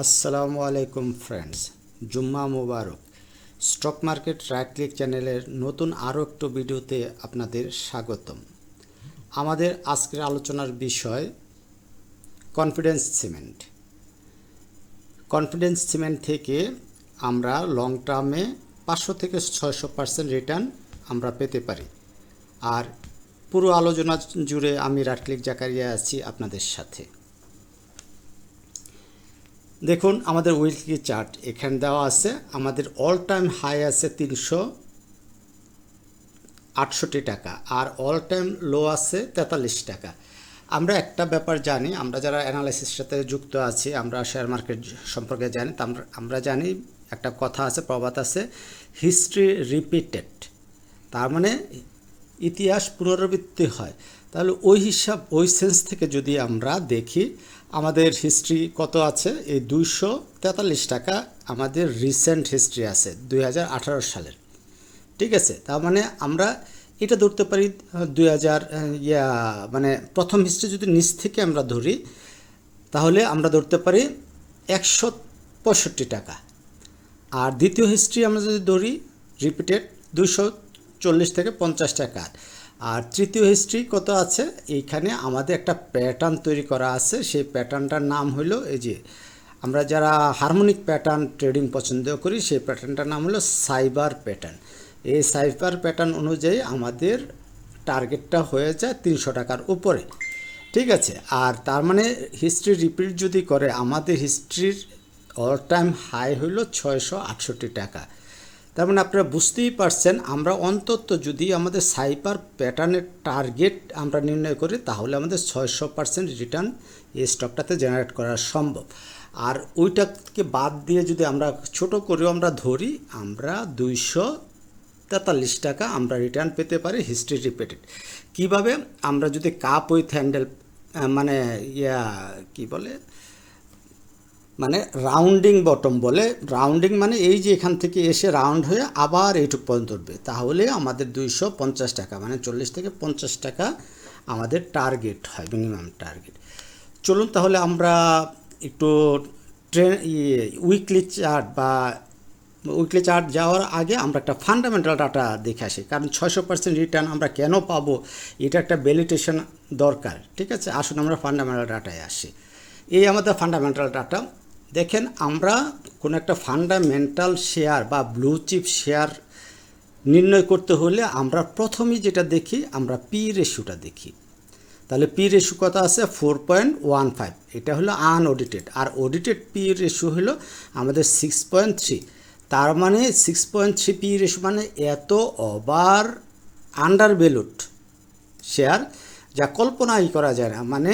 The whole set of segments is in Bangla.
আসসালামু আলাইকুম ফ্রেন্ডস, জুম্মা মুবারক। স্টক মার্কেট রাইট ক্লিক চ্যানেলের নতুন আরও একটু ভিডিওতে আপনাদের স্বাগতম। আমাদের আজকের আলোচনার বিষয় কনফিডেন্স সিমেন্ট। কনফিডেন্স সিমেন্ট থেকে আমরা লং টার্মে 500 থেকে 600% রিটার্ন আমরা পেতে পারি। আর পুরো আলোচনা জুড়ে আমি রাইট ক্লিক জাকারিয়া আছি আপনাদের সাথে। দেখুন আমাদের উইকলি চার্ট এখানে দেওয়া আছে। আমাদের অল টাইম হাই আছে 368 টাকা আর অল টাইম লো আছে 43 টাকা। আমরা একটা ব্যাপার জানি, আমরা যারা অ্যানালাইসিসের সাথে যুক্ত আছি, আমরা শেয়ার মার্কেট সম্পর্কে জানি, আমরা জানি একটা কথা আছে, প্রবাদ আছে, হিস্ট্রি রিপিটেড। তার মানে ইতিহাস পুনরাবৃত্তি হয়। তাহলে ওই হিসাব, ওই সেন্স থেকে যদি আমরা দেখি, আমাদের হিস্ট্রি কত আছে, এই 243 টাকা আমাদের রিসেন্ট হিস্ট্রি আছে 2018 সালের। ঠিক আছে, তার মানে আমরা এটা ধরতে পারি 2000 মানে প্রথম হিস্ট্রি যদি নিচ থেকে আমরা ধরি, তাহলে আমরা ধরতে পারি 165 টাকা। আর দ্বিতীয় হিস্ট্রি আমরা যদি ধরি রিপিটেড 240 থেকে 50 টাকা। আর তৃতীয় হিস্ট্রি কত আছে, এইখানে আমাদের একটা প্যাটার্ন তৈরি করা আছে। সেই প্যাটার্নটার নাম হলো, এই যে আমরা যারা হারমোনিক প্যাটার্ন ট্রেডিং পছন্দ করি, সেই প্যাটার্নটার নাম হলো সাইবার প্যাটার্ন। এই সাইবার প্যাটার্ন অনুযায়ী আমাদের টার্গেটটা হয়ে যায় 300 টাকার উপরে। ঠিক আছে, আর তার মানে হিস্ট্রি রিপিট যদি করে, আমাদের হিস্ট্রির অল টাইম হাই হইল 668 টাকা। তার মানে আপনারা বুঝতেই পারছেন, আমরা অন্তত যদি আমাদের সাইবার প্যাটার্নের টার্গেট আমরা নির্ণয় করি, তাহলে আমাদের 600% রিটার্ন এই স্টকটাতে জেনারেট করা সম্ভব। আর ওইটাকে বাদ দিয়ে যদি আমরা ছোট করেও আমরা ধরি, আমরা 243 টাকা আমরা রিটার্ন পেতে পারি হিস্ট্রি রিপিটেড। কীভাবে? আমরা যদি কাপ উইথ হ্যান্ডেল মানে কি বলে, মানে রাউন্ডিং বটম বলে, রাউন্ডিং মানে এই যে এখান থেকে এসে রাউন্ড হয়ে আবার এইটুক পর্যন্ত উঠবে, তাহলে আমাদের 250 টাকা মানে 40 থেকে 50 টাকা আমাদের টার্গেট হয়, মিনিমাম টার্গেট। চলুন তাহলে আমরা একটু উইকলি চার্ট বা উইকলি চার্ট যাওয়ার আগে আমরা একটা ফান্ডামেন্টাল ডাটা দেখে আসি। কারণ 600% রিটার্ন আমরা কেন পাবো, এটা একটা ভ্যালিডেশন দরকার। ঠিক আছে, আসুন আমরা ফান্ডামেন্টাল ডাটায় আসি। এই আমাদের ফান্ডামেন্টাল ডাটা। দেখেন, আমরা কোনো একটা ফান্ডামেন্টাল শেয়ার বা ব্লু চিপ শেয়ার নির্ণয় করতে হলে আমরা প্রথমেই যেটা দেখি, আমরা পি রেশিওটা দেখি। তাহলে পি রেশিও কত আছে? 4.15। এটা হলো আনঅডিটেড, আর অডিটেড পি রেশিও হলো আমাদের 6.3। তার মানে 6.3 পি রেশিও মানে এত ওভার আন্ডার ভ্যালুড শেয়ার যা কল্পনাই করা যায় না। মানে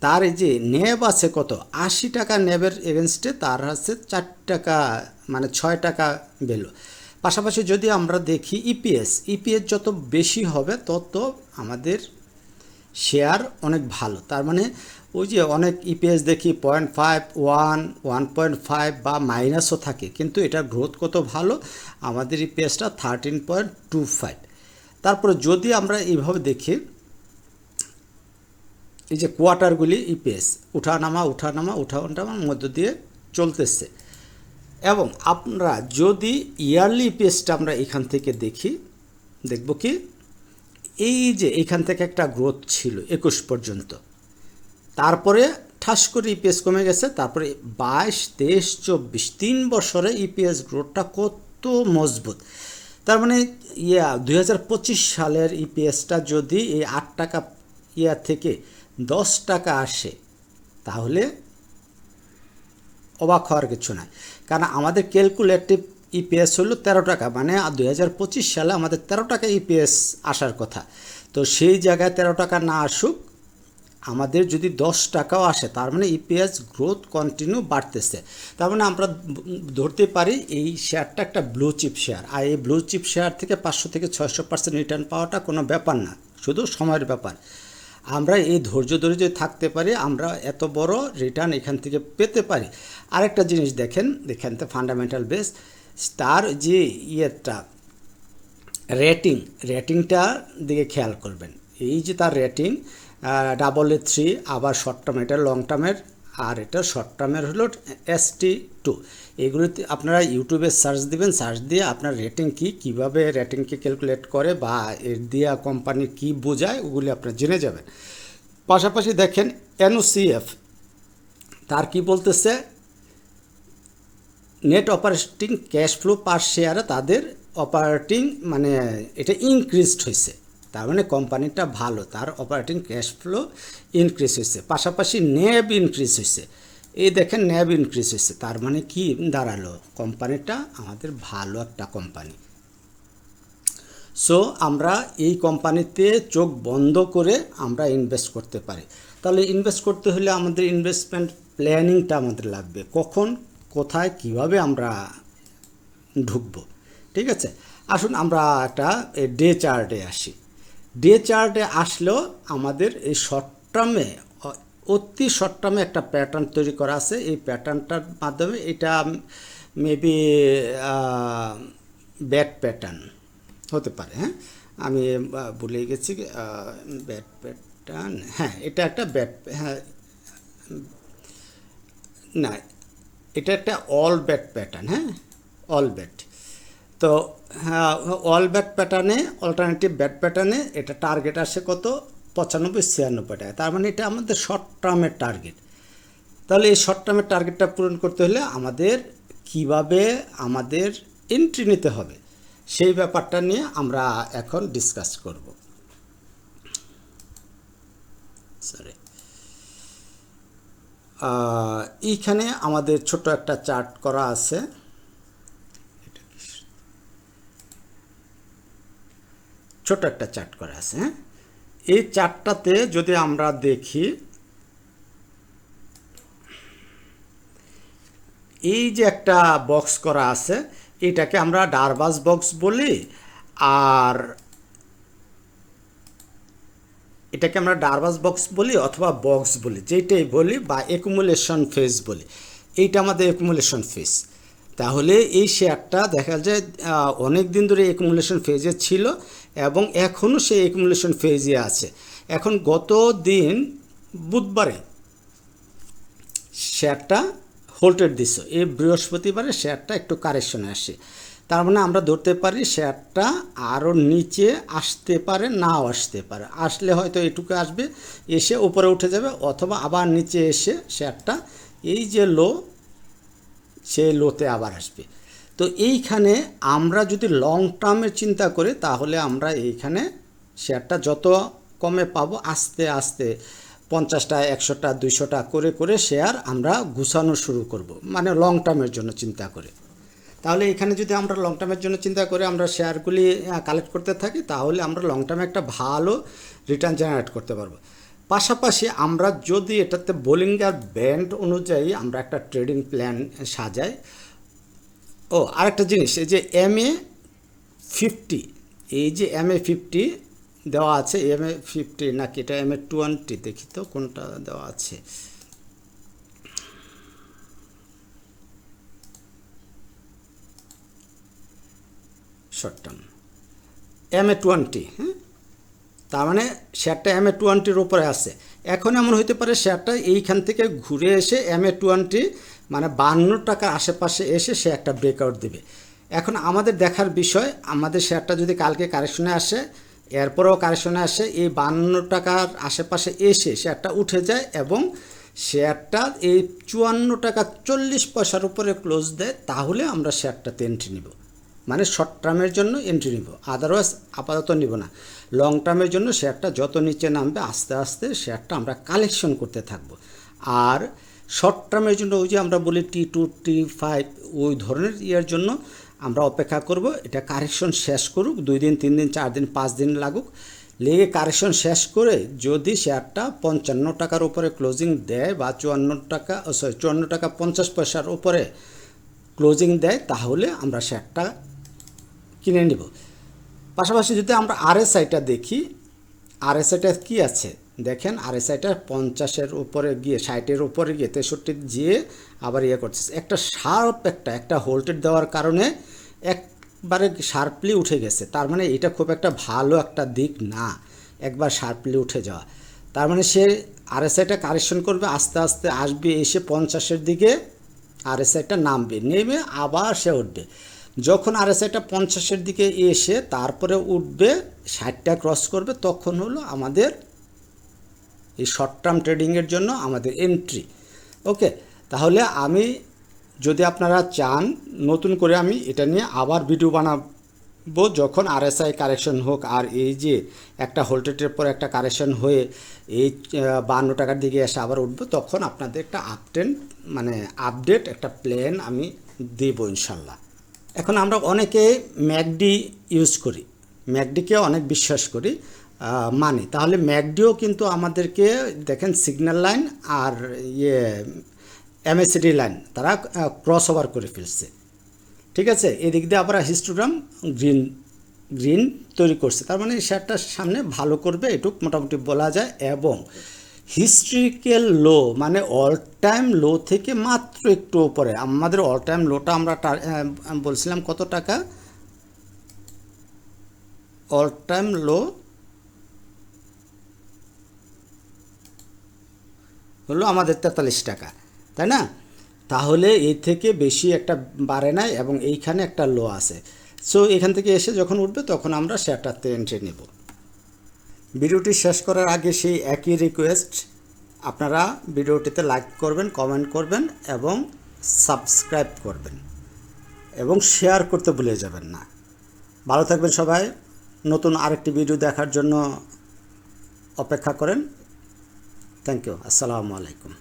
তার এই যে নেব আছে কত, 80 টাকা নেবের এগেনস্টে তার আছে 4 টাকা মানে 6 টাকা ভ্যালু। পাশাপাশি যদি আমরা দেখি ইপিএস যত বেশি হবে তত আমাদের শেয়ার অনেক ভালো। তার মানে ওই যে অনেক ইপিএস দেখি 0.5, 1, 1.5 বা মাইনাসও থাকে, কিন্তু এটার গ্রোথ কত ভালো, আমাদের ইপিএসটা 13.25। তারপরে যদি আমরা এইভাবে দেখি, এই যে কোয়ার্টারগুলি ইপিএস উঠানামার মধ্য দিয়ে চলতেছে। এবং আমরা যদি ইয়ারলি ইপিএসটা আমরা এখান থেকে দেখি, দেখব কি, এই যে এখান থেকে একটা গ্রোথ ছিল 21 পর্যন্ত, তারপরে ঠাস করে ইপিএস কমে গেছে, তারপরে 22, 23, 24 3 বছরে ইপিএস গ্রোথটা কত মজবুত। তার মানে 2025 সালের ইপিএসটা যদি এই 8 টাকা থেকে 10 টাকা আসে, তাহলে অবাক হওয়ার কিছু নাই। কারণ আমাদের ক্যালকুলেটিভ ইপিএস হলো 13 টাকা, মানে 2025 সালে আমাদের 13 টাকা ইপিএস আসার কথা। তো সেই জায়গায় 13 টাকা না আসুক, আমাদের যদি 10 টাকাও আসে, তার মানে ইপিএস গ্রোথ কন্টিনিউ বাড়তেছে। তার মানে আমরা ধরতে পারি এই শেয়ারটা একটা ব্লু চিপ শেয়ার। আর এই ব্লু চিপ শেয়ার থেকে 500 থেকে 600% রিটার্ন পাওয়াটা কোনো ব্যাপার না, শুধু সময়ের ব্যাপার। আমরা এই ধৈর্য ধরে যদি থাকতে পারি, আমরা এত বড় রিটার্ন এখান থেকে পেতে পারি। আরেকটা জিনিস দেখেন, এখান থেকে ফান্ডামেন্টাল বেস তার যে রেটিংটার দিকে খেয়াল করবেন। এই যে তার রেটিং AA3, আবার শর্ট টার্ম, এটা লং টার্মের আর এটা শর্ট টার্মের হলো ST2। এগুলোতে আপনারা ইউটিউবে সার্চ দিবেন, সার্চ দিয়ে আপনার রেটিং কীভাবে রেটিংকে ক্যালকুলেট করে বা এর দিয়া কোম্পানি কি বোঝায় ওগুলি আপনারা জেনে যাবেন। পাশাপাশি দেখেন NOCF তার কি বলতেছে, নেট অপারেটিং ক্যাশ ফ্লো পার শেয়ারে তাদের অপারেটিং মানে এটা ইনক্রিজড হয়েছে, তার মানে কোম্পানিটা ভালো, তার অপারেটিং ক্যাশ ফ্লো ইনক্রিজ হয়েছে। পাশাপাশি ন্যাব ইনক্রিজ হয়েছে, এই দেখেন ন্যাব ইনক্রিজ হয়েছে, তার মানে কি দাঁড়ালো, কোম্পানিটা আমাদের ভালো একটা কোম্পানি। সো আমরা এই কোম্পানিতে চোখ বন্ধ করে আমরা ইনভেস্ট করতে পারি। তাহলে ইনভেস্ট করতে হলে আমাদের ইনভেস্টমেন্ট প্ল্যানিংটা আমাদের লাগবে, কখন কোথায় কিভাবে আমরা ঢুকবো। ঠিক আছে, আসুন আমরা একটা ডে চার্টে আসি। ডে চার্টে আসলেও আমাদের এই শর্ট টার্মে অতি শর্ট টার্মে একটা প্যাটার্ন তৈরি করা আছে। এই প্যাটার্নটার মাধ্যমে এটা মেবি ব্যাড প্যাটার্ন হতে পারে, হ্যাঁ আমি ভুলে গেছি, ব্যাড প্যাটার্ন, হ্যাঁ এটা একটা ব্যাড, হ্যাঁ না এটা একটা অল ব্যাড প্যাটার্ন, হ্যাঁ অল ব্যাড। তো হ্যাঁ অল ব্যাড প্যাটার্নে, অল্টারনেটিভ ব্যাড প্যাটার্নে এটা টার্গেট আসে কত, 95-96 টাকা, তার মানে এটা আমাদের শর্ট টার্মের টার্গেট। তাহলে এই শর্ট টার্মের টার্গেটটা পূরণ করতে হলে আমাদের কিভাবে আমাদের এন্ট্রি নিতে হবে সেই ব্যাপারটা নিয়ে আমরা এখন ডিসকাস করব। সরি, এইখানে আমাদের ছোট একটা চার্ট করা আছে, ছোট একটা চার্ট করা আছে, হ্যাঁ এই চার্টটাতে যদি আমরা দেখি, এই যে একটা বক্স করা আছে এটাকে আমরা ডারবাস বক্স বলি, আর এটাকে আমরা ডারবাস বক্স বলি অথবা বক্স বলি, যেটাই বলি, বা অ্যাকুমুলেশন ফেজ বলি। এইটা আমাদের অ্যাকুমুলেশন ফেজ। তাহলে এই শেয়ারটা দেখা যায় অনেক দিন ধরে অ্যাকুমুলেশন ফেজে ছিল এবং এখনও সেই অ্যাকুমুলেশন ফেজে আছে। এখন গত দিন বুধবারে শেয়ারটা হোল্টেড দিছ, এই বৃহস্পতিবারে শেয়ারটা একটু কারেকশনে আসে, তার মানে আমরা ধরতে পারি শেয়ারটা আরও নিচে আসতে পারে, নাও আসতে পারে, আসলে হয়তো এটুকু আসবে, এসে উপরে উঠে যাবে, অথবা আবার নিচে এসে শেয়ারটা এই যে লো সেই লোতে আবার আসবে। তো এইখানে আমরা যদি লং টার্মের চিন্তা করি তাহলে আমরা এইখানে শেয়ারটা যত কমে পাবো আস্তে আস্তে 50টা 100টা 200টা করে করে শেয়ার আমরা গুছানো শুরু করব, মানে লং টার্মের জন্য চিন্তা করে। তাহলে এখানে যদি আমরা লং টার্মের জন্য চিন্তা করে আমরা শেয়ারগুলি কালেক্ট করতে থাকি তাহলে আমরা লং টার্মে একটা ভালো রিটার্ন জেনারেট করতে পারবো। পাশাপাশি আমরা যদি এটাতে বোলিঙ্গার ব্যান্ড অনুযায়ী আমরা একটা ট্রেডিং প্ল্যান সাজাই। ও আরেকটা জিনিস, এই যে MA50, এই যে MA50 দেওয়া আছে, MA50 নাকি এটা MA20, দেখি তো কোনটা দেওয়া আছে, শর্ট টার্ম MA20, হ্যাঁ তার মানে শেয়ারটা MA20-র উপরে আছে। এখন এমন হতে পারে শেয়ারটা এইখান থেকে ঘুরে এসে MA20 মানে 52 টাকার আশেপাশে এসে সে একটা ব্রেকআউট দেবে। এখন আমাদের দেখার বিষয়, আমাদের শেয়ারটা যদি কালকে কারেকশনে আসে, এরপরেও কারেকশনে আসে, এই 52 টাকার আশেপাশে এসে শেয়ারটা উঠে যায় এবং শেয়ারটা এই 54 টাকা 40 পয়সার উপরে ক্লোজ দেয়, তাহলে আমরা শেয়ারটাতে এন্ট্রি নিব, মানে শর্ট টার্মের জন্য এন্ট্রি নিব, আদারওয়াইজ আপাতত নিব না। লং টার্মের জন্য শেয়ারটা যত নিচে নামবে আস্তে আস্তে শেয়ারটা আমরা কালেকশন করতে থাকব। আর শর্ট টার্মের জন্য ওই যে আমরা বলি T2 T5 ওই ধরনের ইয়ের জন্য আমরা অপেক্ষা করব, এটা কারেকশন শেষ করুক, 2 দিন 3 দিন 4 দিন 5 দিন লাগুক, লেগে কারেকশন শেষ করে যদি শেয়ারটা 55 টাকার উপরে ক্লোজিং দেয় বা 54 টাকা 50 পয়সার উপরে ক্লোজিং দেয় তাহলে আমরা শেয়ারটা কিনে নিব। পাশাপাশি যদি আমরা RSIটা দেখি, RSIটা কি আছে দেখেন, RSIটা 50-এর উপরে গিয়ে 60-এর উপরে গিয়ে 63 গিয়ে আবার ইয়ে করতেছে, একটা শার্প একটা হোল্টেড দেওয়ার কারণে একবারে শার্পলি উঠে গেছে। তার মানে এটা খুব একটা ভালো একটা দিক না একবার শার্পলি উঠে যাওয়া, তার মানে সে আরএসআইটা কারেকশন করবে, আস্তে আস্তে আসবে, এসে 50-এর দিকে আরএসআইটা নামবে, নেমে আবার সে উঠবে। যখন আরএসআইটা 50-এর দিকে এসে তারপরে উঠবে, 60টা ক্রস করবে, তখন হলো আমাদের এই শর্ট টার্ম ট্রেডিংয়ের জন্য আমাদের এন্ট্রি। ওকে, তাহলে আমি, যদি আপনারা চান নতুন করে আমি এটা নিয়ে আবার ভিডিও বানাবো, যখন আরএসআই কারেকশন হোক, আর এই যে একটা হোল্ডেটের পর একটা কারেকশন হয়ে এই 52 টাকার দিকে এসে আবার উঠবো, তখন আপনাদের একটা আপডেট একটা প্ল্যান আমি দেব ইনশাল্লাহ। এখন আমরা অনেকে ম্যাকডি ইউজ করি, ম্যাকডিকে অনেক বিশ্বাস করি মানি, তাহলে ম্যাকডিও কিন্তু আমাদেরকে দেখেন সিগন্যাল লাইন আর এমএসিডি লাইন তারা ক্রস ওভার করে ফেলছে, ঠিক আছে। এদিক দিয়ে আবার হিস্টোগ্রাম গ্রিন তৈরি করছে, তার মানে শেয়ারটার সামনে ভালো করবে, এটুক মোটামুটি বলা যায়। এবং হিস্ট্রিক্যাল লো মানে অল টাইম লো থেকে মাত্র একটু উপরে, আমাদের অল টাইম লোটা আমরা বলছিলাম কত টাকা, অল টাইম লো হলো আমাদের 43 টাকা, তাই না? তাহলে এই থেকে বেশি একটা বাড়ে নাই, এবং এইখানে একটা লো আছে। সো এখান থেকে এসে যখন উঠবে তখন আমরা শেয়ারটাতে এন্ট্রি নেব। ভিডিওটি শেষ করার আগে সেই একই রিকোয়েস্ট, আপনারা ভিডিওটিতে লাইক করবেন, কমেন্ট করবেন এবং সাবস্ক্রাইব করবেন, এবং শেয়ার করতে ভুলে যাবেন না। ভালো থাকবেন সবাই, নতুন আরেকটি ভিডিও দেখার জন্য অপেক্ষা করেন। থ্যাংক ইউ, আসসালামু আলাইকুম।